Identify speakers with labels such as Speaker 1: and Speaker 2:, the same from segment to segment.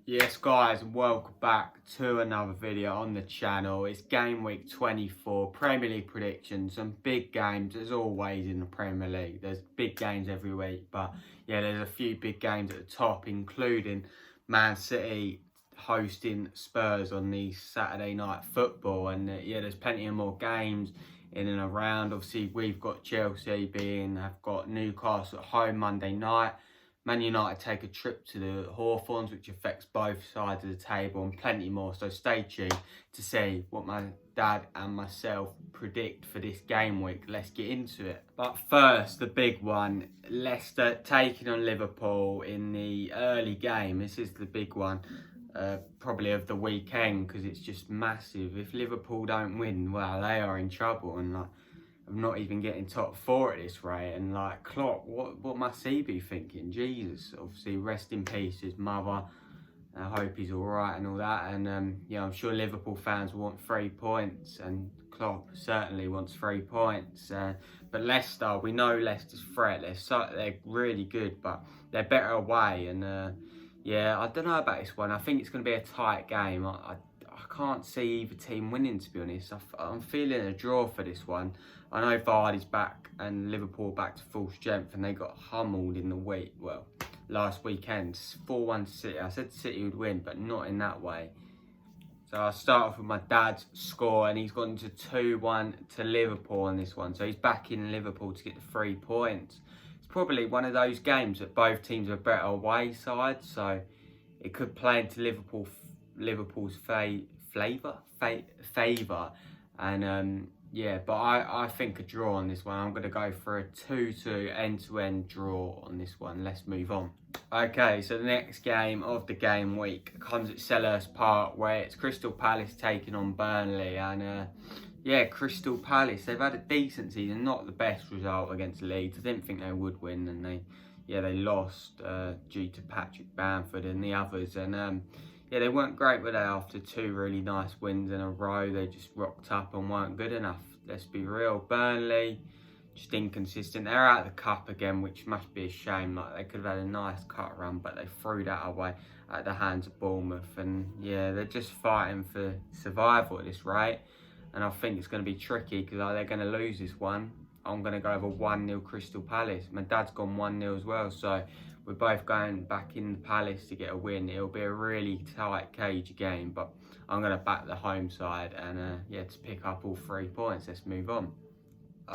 Speaker 1: Yes guys, and welcome back to another video on the channel. It's game week 24, Premier League predictions, some big games as always in the Premier League. There's big games every week, but yeah, there's a few big games at the top, including Man City hosting Spurs on the Saturday night football. And yeah, there's plenty of more games in and around. Obviously, we've got Chelsea have got Newcastle at home Monday night. Man United take a trip to the Hawthorns, which affects both sides of the table, and plenty more. So stay tuned to see what my dad and myself predict for this game week. Let's get into it. But first, the big one, Leicester taking on Liverpool in the early game. This is the big one, probably of the weekend, because it's just massive. If Liverpool don't win, well, they are in trouble. And I'm not even getting top four at this rate. And like Klopp, what must he be thinking? Jesus, obviously rest in peace his mother. I hope he's all right and all that. And yeah, I'm sure Liverpool fans want 3 points, and Klopp certainly wants 3 points. But Leicester, we know Leicester's threat. They're really good, but they're better away. And yeah, I don't know about this one. I think it's going to be a tight game. I can't see either team winning, to be honest. I'm feeling a draw for this one. I know Vardy's back and Liverpool back to full strength, and they got humbled in the week. Well, last weekend, 4-1 City. I said City would win, but not in that way. So I'll start off with my dad's score, and he's gone to 2-1 to Liverpool on this one. So he's back in Liverpool to get the 3 points. It's probably one of those games that both teams are better away sides, so it could play into Liverpool's favour. And yeah, but I think a draw on this one. I'm going to go for a 2-2 end-to-end draw on this one. Let's move on. Okay, so the next game of the game week comes at Selhurst Park, where it's Crystal Palace taking on Burnley. And yeah, Crystal Palace, they've had a decent season, not the best result against Leeds. I didn't think they would win, and they lost due to Patrick Bamford and the others. And yeah, they weren't great, were they? After 2 really nice wins in a row, they just rocked up and weren't good enough. Let's be real. Burnley, just inconsistent. They're out of the cup again, which must be a shame. Like, they could have had a nice cut run, but they threw that away at the hands of Bournemouth. And yeah, they're just fighting for survival at this rate. And I think it's going to be tricky, because they're going to lose this one. I'm going to go over 1-0 Crystal Palace. My dad's gone 1-0 as well, so we're both going back in the Palace to get a win. It'll be a really tight cage game, but I'm going to back the home side and yeah, to pick up all 3 points. Let's move on.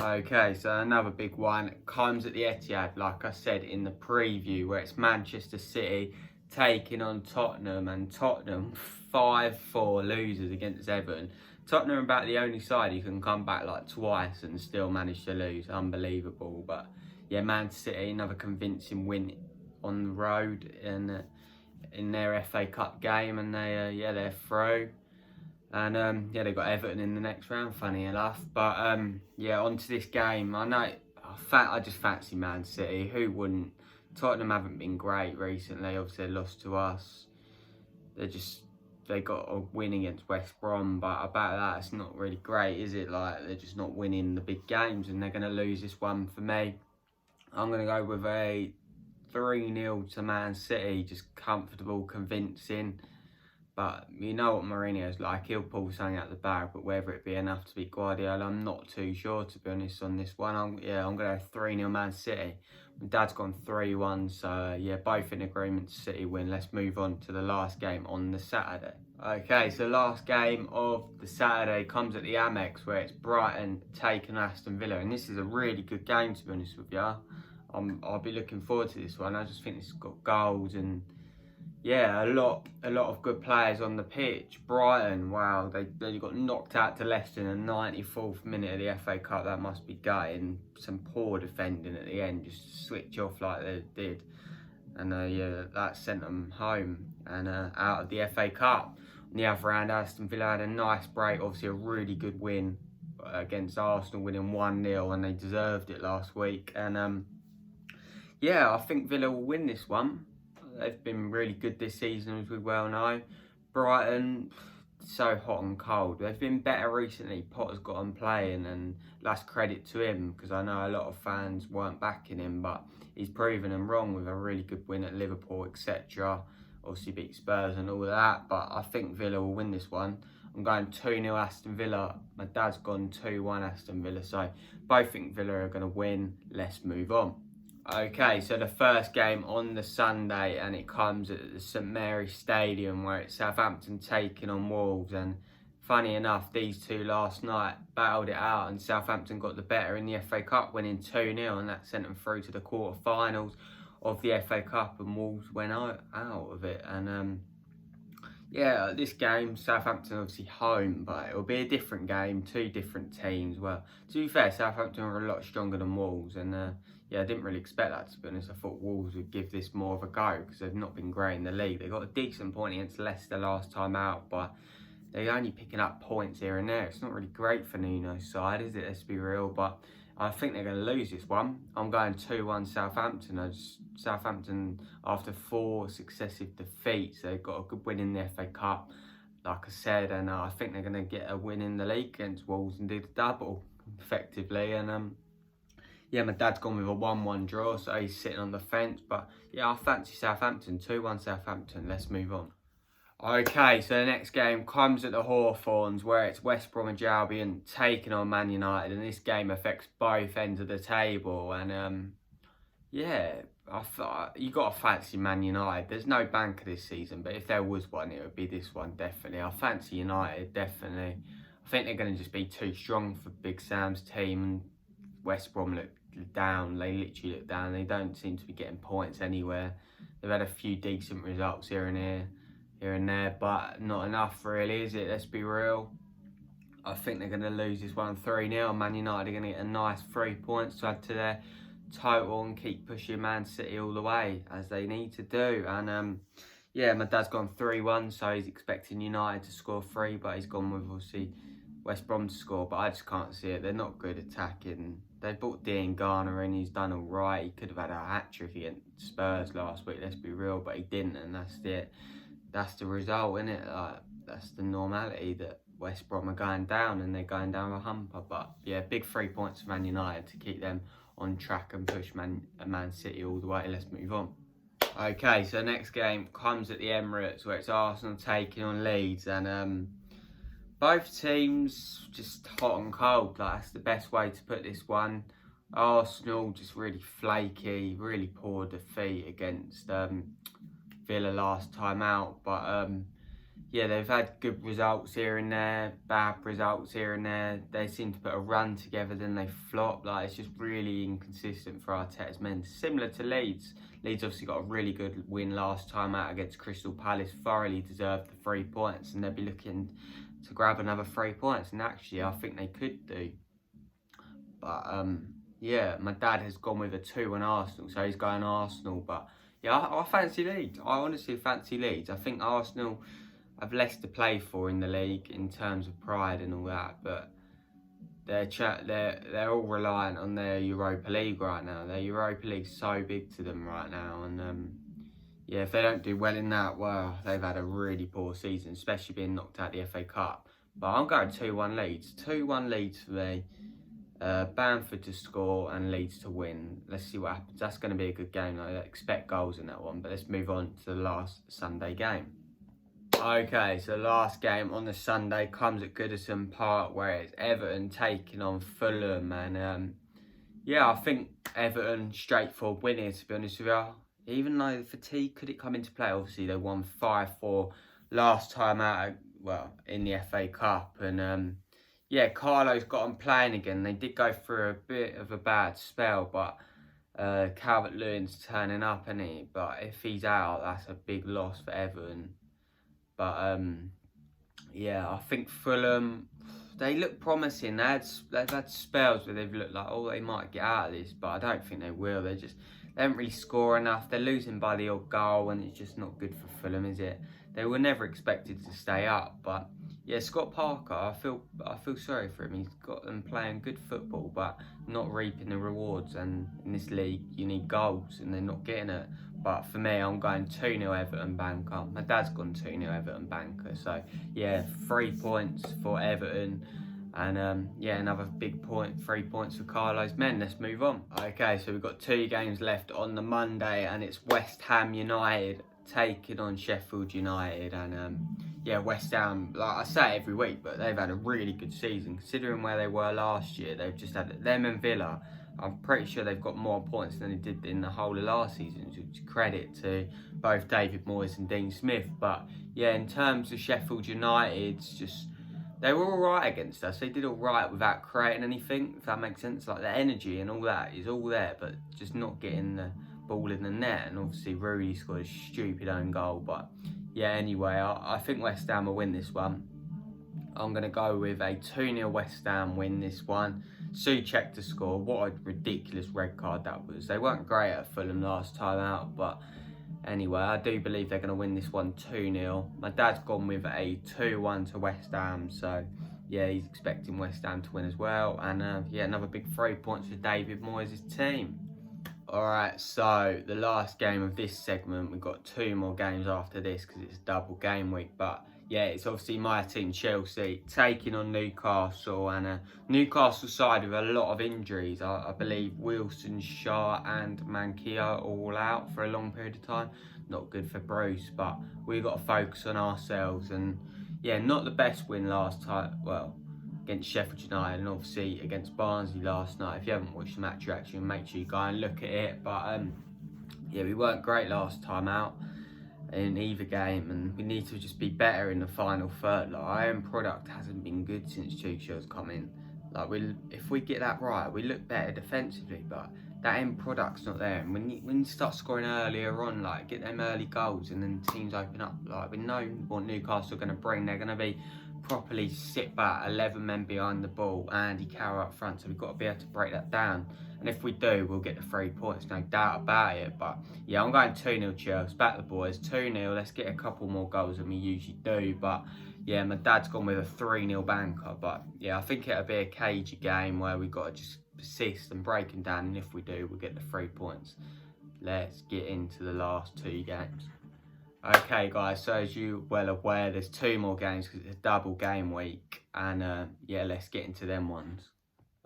Speaker 1: Okay, so another big one comes at the Etihad, like I said in the preview, where it's Manchester City taking on Tottenham, and Tottenham 5-4 losers against Everton. Tottenham are about the only side who can come back like twice and still manage to lose. Unbelievable. But yeah, Man City, another convincing win on the road in their FA Cup game, and they're through. And yeah, they got Everton in the next round, funny enough. But yeah, on to this game. I just fancy Man City. Who wouldn't? Tottenham haven't been great recently. Obviously, they lost to us. They got a win against West Brom, but about that, it's not really great, is it? Like, they're just not winning the big games, and they're going to lose this one for me. I'm going to go with a 3-0 to Man City, just comfortable, convincing. But you know what Mourinho's like, he'll pull something out the bag, but whether it be enough to beat Guardiola, I'm not too sure, to be honest, on this one. I'm going to go 3-0 Man City. My dad's gone 3-1, so yeah, both in agreement, City win. Let's move on to the last game on the Saturday. Okay, so last game of the Saturday comes at the Amex, where it's Brighton taking Aston Villa, and this is a really good game, to be honest with you. I'll be looking forward to this one. I just think it's got goals and yeah, a lot of good players on the pitch. Brighton, wow, they got knocked out to Leicester in the 94th minute of the FA Cup. That must be gutting. Some poor defending at the end, just switch off like they did. And yeah, that sent them home and out of the FA Cup. On the other hand, Aston Villa had a nice break, obviously a really good win against Arsenal, winning 1-0, and they deserved it last week. And yeah, I think Villa will win this one. They've been really good this season, as we well know. Brighton, so hot and cold. They've been better recently. Potter's got them playing, and that's credit to him, because I know a lot of fans weren't backing him, but he's proven them wrong with a really good win at Liverpool, etc. obviously beat Spurs and all of that, but I think Villa will win this one. I'm going 2-0 Aston Villa. My dad's gone 2-1 Aston Villa, so both think Villa are going to win. Let's move on. Okay, so the first game on the Sunday, and it comes at the St Mary's Stadium, where it's Southampton taking on Wolves. And funny enough, these two last night battled it out, and Southampton got the better in the FA Cup, winning 2-0, and that sent them through to the quarter-finals of the FA Cup, and Wolves went out of it. And yeah, this game, Southampton obviously home, but it'll be a different game, two different teams. Well, to be fair, Southampton are a lot stronger than Wolves, and yeah, I didn't really expect that, to be honest. I thought Wolves would give this more of a go, because they've not been great in the league. They got a decent point against Leicester last time out, but they're only picking up points here and there. It's not really great for Nuno's side, is it? Let's be real, but I think they're going to lose this one. I'm going 2-1 Southampton. Southampton, after 4 successive defeats, they've got a good win in the FA Cup, like I said, and I think they're going to get a win in the league against Wolves and do the double, effectively. And yeah, my dad's gone with a 1-1 draw, so he's sitting on the fence. But yeah, I fancy Southampton, 2-1 Southampton. Let's move on. Okay, so the next game comes at the Hawthorns, where it's West Bromwich Albion taking on Man United, and this game affects both ends of the table. And yeah, I thought you got to fancy Man United. There's no banker this season, but if there was one, it would be this one, definitely. I fancy United, definitely. I think they're going to just be too strong for Big Sam's team. West Brom look down. They literally look down. They don't seem to be getting points anywhere. They've had a few decent results here and there, but not enough really, is it? Let's be real. I think they're going to lose this one 3-0. Man United are going to get a nice 3 points to add to their total and keep pushing Man City all the way, as they need to do. And yeah, my dad's gone 3-1, so he's expecting United to score 3, but he's gone with obviously West Brom to score, but I just can't see it. They're not good attacking. They brought Dean Garner in, he's done all right. He could have had a hat-trick against Spurs last week, let's be real, but he didn't, and that's it. That's the result, isn't it? That's the normality, that West Brom are going down and they're going down a humper. But yeah, big 3 points for Man United to keep them on track and push Man City all the way. Let's move on. Okay, so the next game comes at the Emirates, where it's Arsenal taking on Leeds, and both teams just hot and cold. Like, that's the best way to put this one. Arsenal just really flaky, really poor defeat against Villa last time out, but yeah, they've had good results here and there, bad results here and there. They seem to put a run together, then they flop. Like, it's just really inconsistent for Arteta's men. Similar to Leeds. Leeds obviously got a really good win last time out against Crystal Palace. Thoroughly deserved the 3 points, and they'll be looking to grab another 3 points. And actually, I think they could do. But yeah, my dad has gone with a 2-1 Arsenal, so he's going Arsenal. But yeah, I fancy Leeds. I honestly fancy Leeds. I think Arsenal have less to play for in the league in terms of pride and all that, but they're all reliant on their Europa League right now. Their Europa League's so big to them right now, and yeah, if they don't do well in that, well, they've had a really poor season, especially being knocked out the FA Cup. But I'm going 2-1 Leeds. 2-1 Leeds for me. Bamford to score and Leeds to win. Let's see what happens. That's going to be a good game. I expect goals in that one. But let's move on to the last Sunday game. Okay, so the last game on the Sunday comes at Goodison Park, where it's Everton taking on Fulham. And yeah, I think Everton straightforward win here, to be honest with you. Even though fatigue could it come into play, obviously they won 5-4 last time out, well, in the FA Cup. And yeah, Carlo's got them playing again. They did go through a bit of a bad spell, but Calvert-Lewin's turning up, isn't he? But if he's out, that's a big loss for Everton. But yeah, I think Fulham, they look promising. They've had spells where they've looked like, oh, they might get out of this, but I don't think they will. They don't really score enough. They're losing by the odd goal, and it's just not good for Fulham, is it? They were never expected to stay up, but yeah, Scott Parker, I feel sorry for him. He's got them playing good football, but not reaping the rewards. And in this league, you need goals, and they're not getting it. But for me, I'm going 2-0 Everton banker. My dad's gone 2-0 Everton banker. So yeah, 3 points for Everton. And yeah, another big point, 3 points for Carlo's men. Let's move on. Okay, so we've got 2 games left on the Monday, and it's West Ham United taking on Sheffield United, and yeah, West Ham, like I say it every week, but they've had a really good season considering where they were last year. They've just had them and Villa. I'm pretty sure they've got more points than they did in the whole of last season, which is credit to both David Moyes and Dean Smith. But yeah, in terms of Sheffield United, they were all right against us. They did all right without creating anything, if that makes sense. Like the energy and all that is all there, but just not getting the ball in the net. And obviously Rudy scored a stupid own goal. But yeah, anyway, I think West Ham will win this one. I'm going to go with a 2-0 West Ham win this one. Soucek to score. What a ridiculous red card that was. They weren't great at Fulham last time out, but anyway, I do believe they're going to win this one 2-0. My dad's gone with a 2-1 to West Ham, so yeah, he's expecting West Ham to win as well. And yeah, another big 3 points for David Moyes' team. Alright, so the last game of this segment, we've got 2 more games after this because it's a double game week. But yeah, it's obviously my team, Chelsea, taking on Newcastle. And a Newcastle side with a lot of injuries. I believe Wilson, Shaw and Manquillo all out for a long period of time. Not good for Bruce, but we've got to focus on ourselves. And yeah, not the best win last time. Well, against Sheffield United and obviously against Barnsley last night. If you haven't watched the match reaction, make sure you go and look at it. But yeah, we weren't great last time out in either game, and we need to just be better in the final third. Like, our own product hasn't been good since Tuchel's come in. Like, if we get that right, we look better defensively, but that end product's not there. And when you start scoring earlier on, like get them early goals, and then teams open up. Like, we know what Newcastle are going to bring. They're going to be properly sit back, 11 men behind the ball, Andy Carroll up front, so we've got to be able to break that down. And if we do, we'll get the 3 points, no doubt about it. But yeah, I'm going 2-0 Chelsea. Back the boys, 2-0. Let's get a couple more goals than we usually do. But yeah, my dad's gone with a 3-0 banker. But yeah, I think it'll be a cagey game where we've got to just persist and break them down. And if we do, we'll get the 3 points. Let's get into the last 2 games. Okay guys, so as you're well aware, there's 2 more games because it's a double game week, and yeah, let's get into them ones.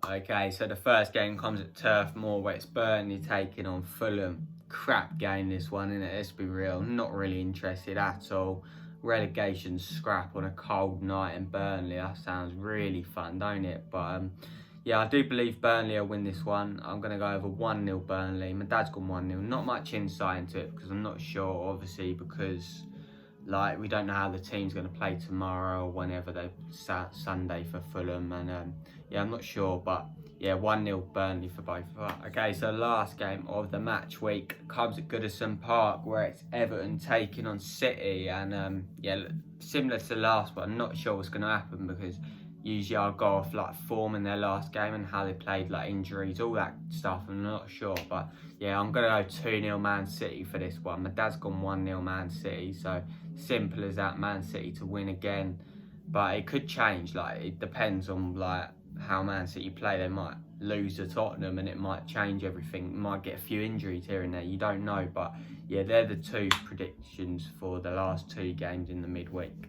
Speaker 1: Okay, so the first game comes at Turf Moor, where it's Burnley taking on Fulham. Crap game this one, isn't it? Let's be real, not really interested at all. Relegation scrap on a cold night in Burnley, that sounds really fun, don't it? But yeah, I do believe Burnley will win this one. I'm going to go over 1-0 Burnley. My dad's gone 1-0. Not much insight into it because I'm not sure, obviously, because like we don't know how the team's going to play tomorrow or whenever they Sunday for Fulham. And yeah, I'm not sure, but yeah, 1-0 Burnley for both of us. Okay, so last game of the match week comes at Goodison Park, where it's Everton taking on City. And yeah, similar to the last one, I'm not sure what's going to happen because usually I'll go off like form in their last game and how they played, like injuries, all that stuff. I'm not sure, but yeah, I'm going to go 2-0 Man City for this one. My dad's gone 1-0 Man City, so simple as that, Man City to win again. But it could change, like it depends on like how Man City play. They might lose to Tottenham and it might change everything. Might get a few injuries here and there, you don't know. But yeah, they're the 2 predictions for the last 2 games in the midweek.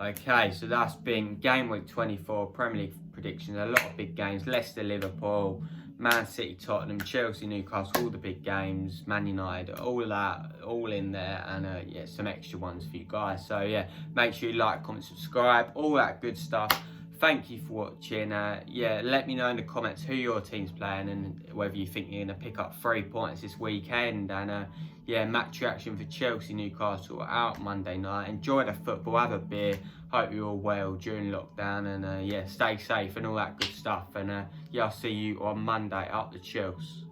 Speaker 1: Okay, so that's been Game Week 24, Premier League predictions. A lot of big games. Leicester, Liverpool, Man City, Tottenham, Chelsea, Newcastle, all the big games. Man United, all of that, all in there. And yeah, some extra ones for you guys. So yeah, make sure you like, comment, subscribe, all that good stuff. Thank you for watching. Yeah, let me know in the comments who your team's playing and whether you think you're going to pick up 3 points this weekend. And yeah, match reaction for Chelsea, Newcastle out Monday night. Enjoy the football, have a beer. Hope you're all well during lockdown. And yeah, stay safe and all that good stuff. And yeah, I'll see you on Monday up the Chelsea.